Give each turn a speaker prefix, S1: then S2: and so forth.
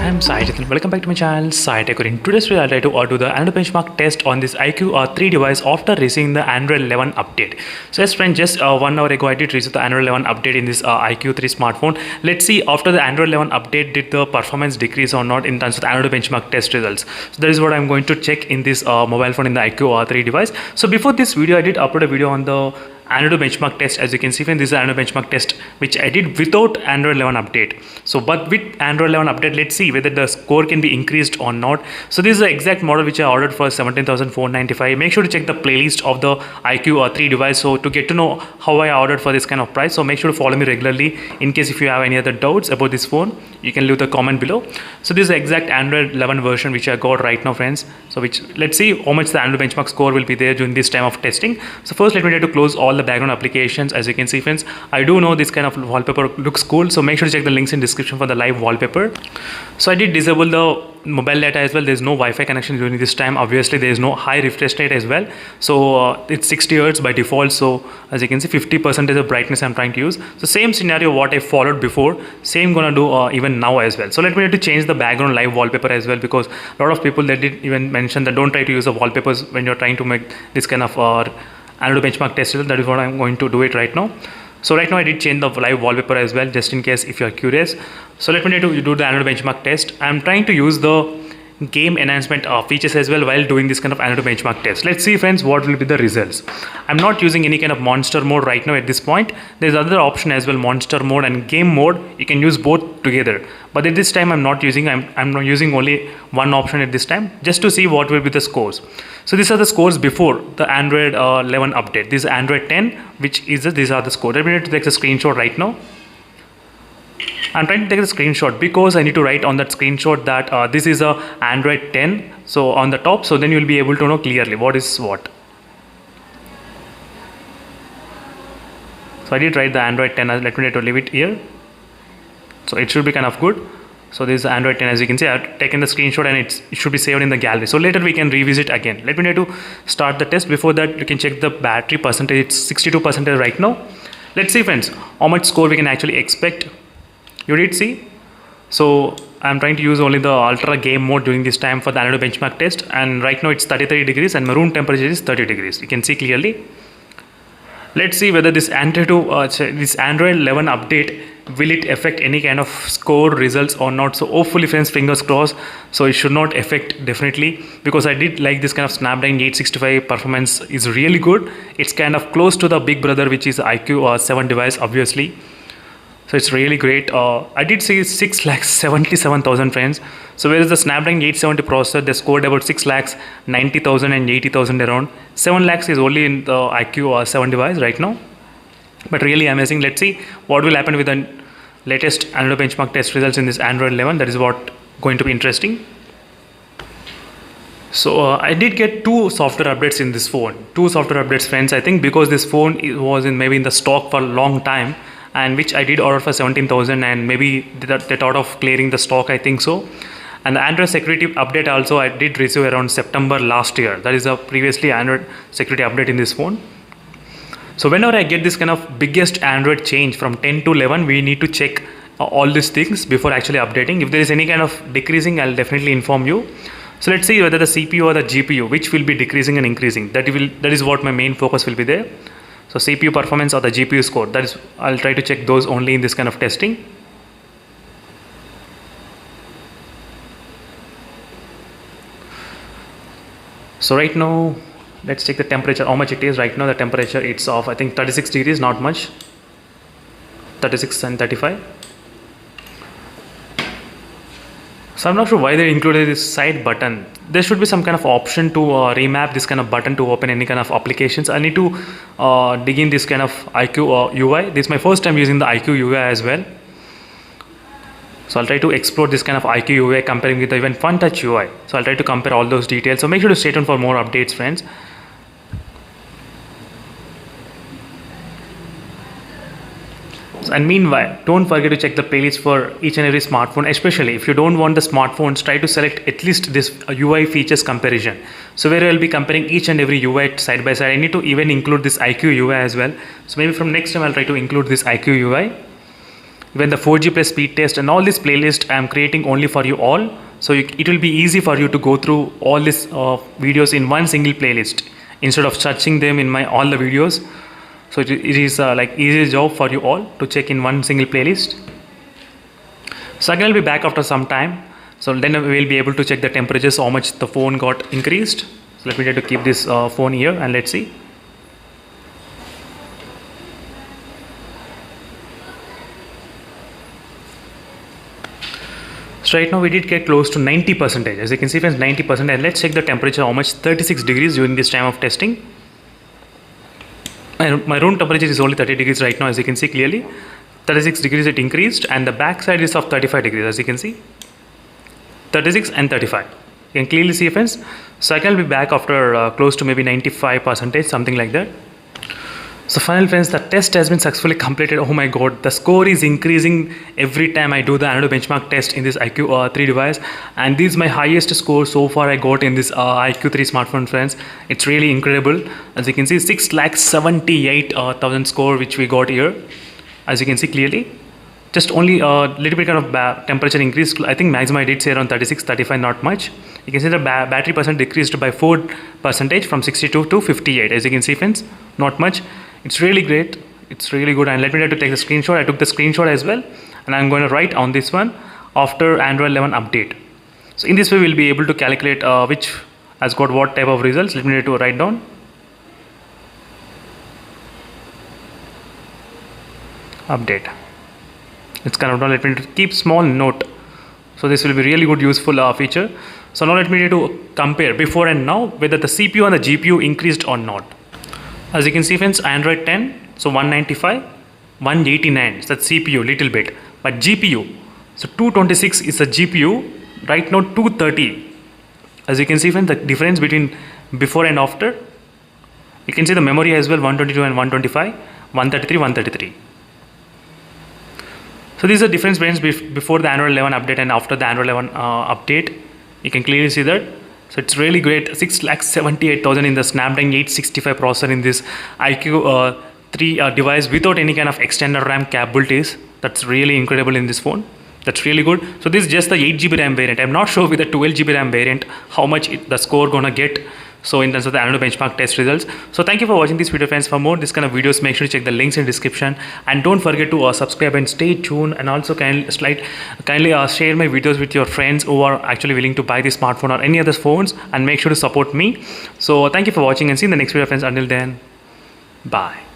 S1: I'm Sai Jithan. Welcome back to my channel Sai Tech. In today's video, I'll try to do the Android benchmark test on this iQOO3 device after receiving the Android 11 update. So yes friends, just 1 hour ago I did receive the Android 11 update in this iQOO3 smartphone. Let's see after the Android 11 update did the performance decrease or not in terms of the Android benchmark test results. So that is what I'm going to check in this mobile phone in the iQOO3 device. So before this video, I did upload a video on the Android benchmark test. As you can see, friends, this is Android benchmark test which I did without Android 11 update. So but with Android 11 update, let's see whether the score can be increased or not. So this is the exact model which I ordered for 17,495. Make sure to check the playlist of the iQOO3 device so to get to know how I ordered for this kind of price. So make sure to follow me regularly. In case if you have any other doubts about this phone, you can leave the comment below. So this is the exact Android 11 version which I got right now, friends. So which, let's see how much the Android benchmark score will be there during this time of testing. So first let me try to close all the background applications. As you can see, friends, I do know this kind of wallpaper looks cool, so make sure to check the links in description for the live wallpaper. So I did disable the mobile data as well. There's no Wi-Fi connection during this time. Obviously there is no high refresh rate as well, so it's 60 Hz by default. So as you can see, 50% of brightness I'm trying to use. So same scenario what I followed before, same gonna do even now as well. So let me try to change the background live wallpaper as well, because a lot of people that did even mention that don't try to use the wallpapers when you're trying to make this kind of Android benchmark test result. That is what I'm going to do it right now. So right now I did change the live wallpaper as well, just in case if you're curious. So let me try to do the Android benchmark test. I'm trying to use the game enhancement features as well while doing this kind of Android benchmark test. Let's see, friends, what will be the results. I'm not using any kind of monster mode right now at this point. There's other option as well, monster mode and game mode. You can use both together, but at this time I'm not using. I'm not using only one option at this time, just to see what will be the scores. So these are the scores before the Android 11 update. This is Android 10, which is these are the scores. Let me need to take a screenshot right now. I'm trying to take a screenshot because I need to write on that screenshot that this is a Android 10, so on the top, so then you'll be able to know clearly what is what. So I did write the Android 10. Let me try to leave it here, so it should be kind of good. So this is Android 10. As you can see, I've taken the screenshot and it should be saved in the gallery, so later we can revisit again. Let me try to start the test. Before that, you can check the battery percentage. It's 62% right now. Let's see, friends, how much score we can actually expect. You did see. So I'm trying to use only the ultra game mode during this time for the Android benchmark test, and right now it's 33 degrees and my room temperature is 30 degrees. You can see clearly. Let's see whether this Android 11 update will it affect any kind of score results or not. So hopefully, friends, fingers crossed. So it should not affect, definitely, because I did like this kind of Snapdragon 865 performance is really good. It's kind of close to the big brother, which is iQOO 7 device, obviously. So it's really great. I did see 6,77,000, friends. So whereas the Snapdragon 870 processor, they scored about 6,90,000 and 80,000 around. 7 lakhs is only in the iQOO 7 device right now. But really amazing. Let's see what will happen with the latest Android benchmark test results in this Android 11. That is what going to be interesting. So I did get 2 software updates in this phone. 2 software updates, friends. I think because this phone was maybe in the stock for a long time, and which I did order for 17,000, and maybe they thought of clearing the stock, I think so. And the Android security update also I did receive around September last year. That is a previously Android security update in this phone. So whenever I get this kind of biggest Android change from 10 to 11, we need to check all these things before actually updating. If there is any kind of decreasing, I'll definitely inform you. So let's see whether the CPU or the GPU, which will be decreasing and increasing. That is what my main focus will be there. So CPU performance or the GPU score, that is, I'll try to check those only in this kind of testing. So right now, let's check the temperature, how much it is right now. The temperature, it's off, I think 36 degrees, not much. 36 and 35. So I'm not sure why they included this side button. There should be some kind of option to remap this kind of button to open any kind of applications. I need to dig in this kind of iQOO UI. This is my first time using the iQOO UI as well. So I'll try to explore this kind of iQOO UI comparing with the even FunTouch UI. So I'll try to compare all those details. So make sure to stay tuned for more updates, friends. And meanwhile, don't forget to check the playlist for each and every smartphone, especially if you don't want the smartphones, try to select at least this UI features comparison. So where I'll be comparing each and every UI side by side. I need to even include this iQOO UI as well. So maybe from next time I'll try to include this iQOO UI. Even the 4G plus speed test and all this playlist I am creating only for you all. So it will be easy for you to go through all these videos in one single playlist instead of searching them in my all the videos. So it is like easy job for you all to check in one single playlist. So again I'll be back after some time. So then we will be able to check the temperatures, how much the phone got increased. So let me try to keep this phone here and let's see. So right now we did get close to 90%. As you can see friends, 90%. And let's check the temperature, how much, 36 degrees during this time of testing. And my room temperature is only 30 degrees right now, as you can see clearly. 36 degrees it increased, and the back side is of 35 degrees, as you can see. 36 and 35. You can clearly see friends. So I can be back after close to maybe 95%, something like that. So finally friends, the test has been successfully completed. Oh my god, the score is increasing every time I do the AnTuTu benchmark test in this iQOO 3 device, and this is my highest score so far I got in this iQOO 3 smartphone friends. It's really incredible. As you can see, 6,78,000 score which we got here, as you can see clearly. Just only a little bit kind of temperature increase. I think maximum I did say around 36, 35, not much. You can see the battery percent decreased by 4% from 62 to 58. As you can see friends, not much. It's really great. It's really good. And let me try to take the screenshot. I took the screenshot as well, and I'm going to write on this one after Android 11 update. So in this way we'll be able to calculate which has got what type of results. Let me try to write down. Update. It's kind of done. Let me keep small note. So this will be really good useful feature. So now let me try to compare before and now whether the CPU and the GPU increased or not. As you can see friends, Android 10, so 195, 189, so that's CPU little bit, but GPU, so 226 is the GPU, right now 230. As you can see friends, the difference between before and after. You can see the memory as well, 122 and 125, 133, 133. So this is the difference friends before the Android 11 update and after the Android 11 update. You can clearly see that. So it's really great. 6,78,000 in the Snapdragon 865 processor in this iQOO 3 device without any kind of extended RAM capabilities. That's really incredible in this phone. That's really good. So this is just the 8GB RAM variant. I'm not sure with the 12GB RAM variant how much the score gonna get. So in terms of the AnTuTu benchmark test results. So thank you for watching this video friends. For more this kind of videos, make sure to check the links in the description, and don't forget to subscribe and stay tuned, and also kindly share my videos with your friends who are actually willing to buy this smartphone or any other phones, and make sure to support me. So thank you for watching, and see you in the next video friends. Until then, bye.